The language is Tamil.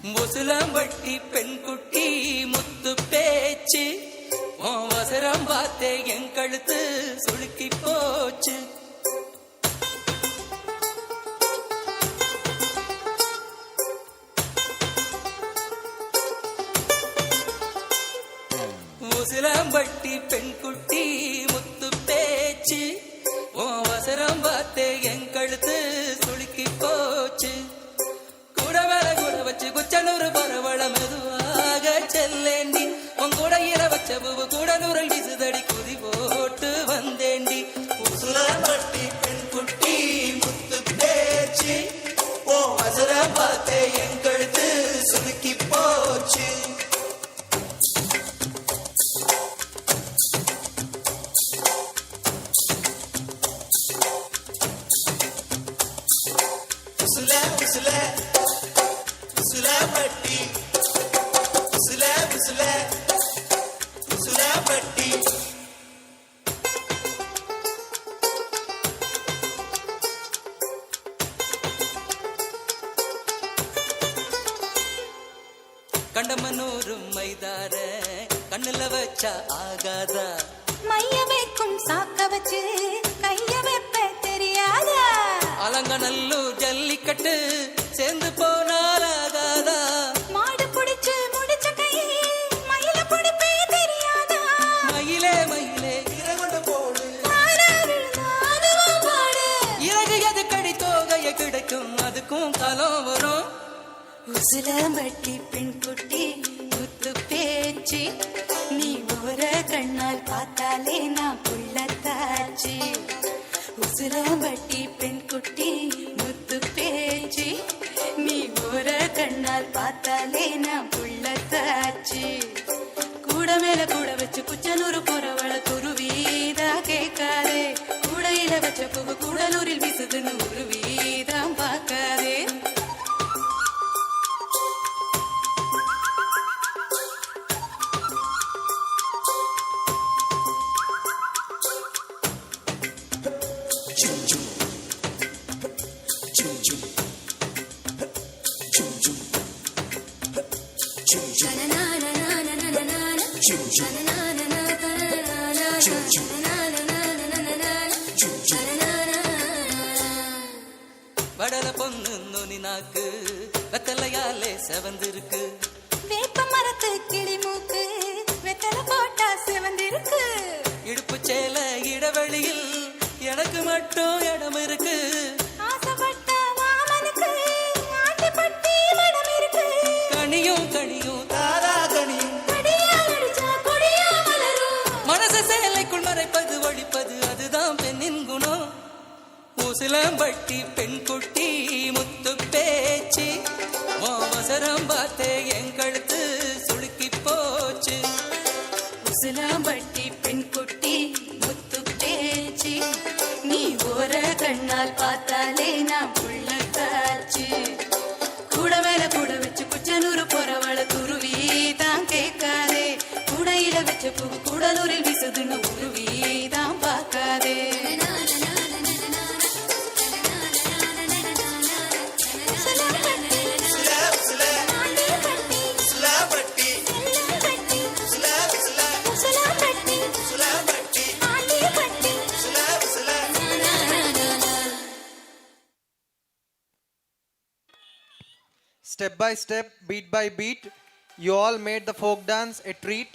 முசுலம்பட்டி பெண் குட்டி முத்து பேச்சு அவசரம் பார்த்தே என் கழுத்து சுளுக்கி போச்சு. முசுலம்பட்டி பெண் குட்டி முத்து பேச்சு அவசரம் பார்த்தே என் கழுத்து சுளுக்கி போச்சு. குச்சனூர் பரவள மெதுவாக செல்லேண்டி உன் கூடையில வச்ச பூவு கூடனூரில் விசுதடி குதி போட்டு வந்தேண்டி. உசுலம்பட்டி பெண் குட்டி முத்து பேச்சு ஓ அசர பார்த்தே என் கழுத்து சுருக்கி போச்சு. உசுல உசுல உசுலம்பட்டி உசுல உசுல உசுலம்பட்டி. கண்டமனூரு மைதார கண்ணுல வச்சா ஆகாதா மைய வைக்கும் சாக்க வச்சு கைய வைப்ப தெரியாதா. அலங்கநல்லூர் ஜல்லிக்கட்டு சேர்ந்து போனால் ஆகாதா. மாடு புடிச்சு முடிச்ச கை மயில புடிப்பே தெரியாதா. மயிலே மயிலே இறகுண்டு போடு இறகு எது கடி தோகைய கிடைக்கும் அதுக்கும் காலம் வரும். உசுலம்பட்டி பெண் குட்டி முத்து பேச்சு நீ ஒரு கண்ணால் பார்த்தாலே நான் புள்ளத்தாச்சு. உசுலம்பட்டி பெண் குட்டி முத்து பேச்சு நீ ஒரு கண்ணால் பார்த்தாலே நான் புள்ளத்தாச்சு. கூட மேல கூட வச்சு குச்சனூர் போறவள துருவீதா கேட்காதே. கூடையில வச்ச பூவு கூடலூரில் வீசுதுன்னு உருவீதான் பார்க்காதே. வடல பொண்ணு நுனி நாக்கு வெத்தலையாலே செவந்திருக்கு. வேப்ப மரத்து கிளிமூக்கு வெத்தல போட்டா செவந்திருக்கு. இடுப்பு சேல இடவெளியில் எனக்கு மட்டும் இடம் இருக்கு. ஆசைப்பட்ட மாமனுக்கு ஆட்டிப்பட்டி மடம் இருக்கு. கனியும் கனியும் தாரா கனியும் மனச சேலைக்குள் மறைப்பது ஒழிப்பது அதுதான் பெண்ணின் குணம். உசுலம்பட்டி பெண் குட்டி முத்து பேச்சு அவசரம் பார்த்தே என் கழுத்து சுளுக்கி போச்சு. உசுலம்பட்டி பெண் குட்டி முத்து பேச்சு நீ ஒரு கண்ணால் பார்த்தாலே நான் புள்ளத்தாச்சு. கூட மேல கூட வச்சு குச்சனூர் போறவள துருவி தான் கேட்காதே. கூடையில வச்ச பூ கூடலூரில் விசுதுன்னு உருவி தான் பார்க்காதே. Step by step, beat by beat, you all made the folk dance a treat.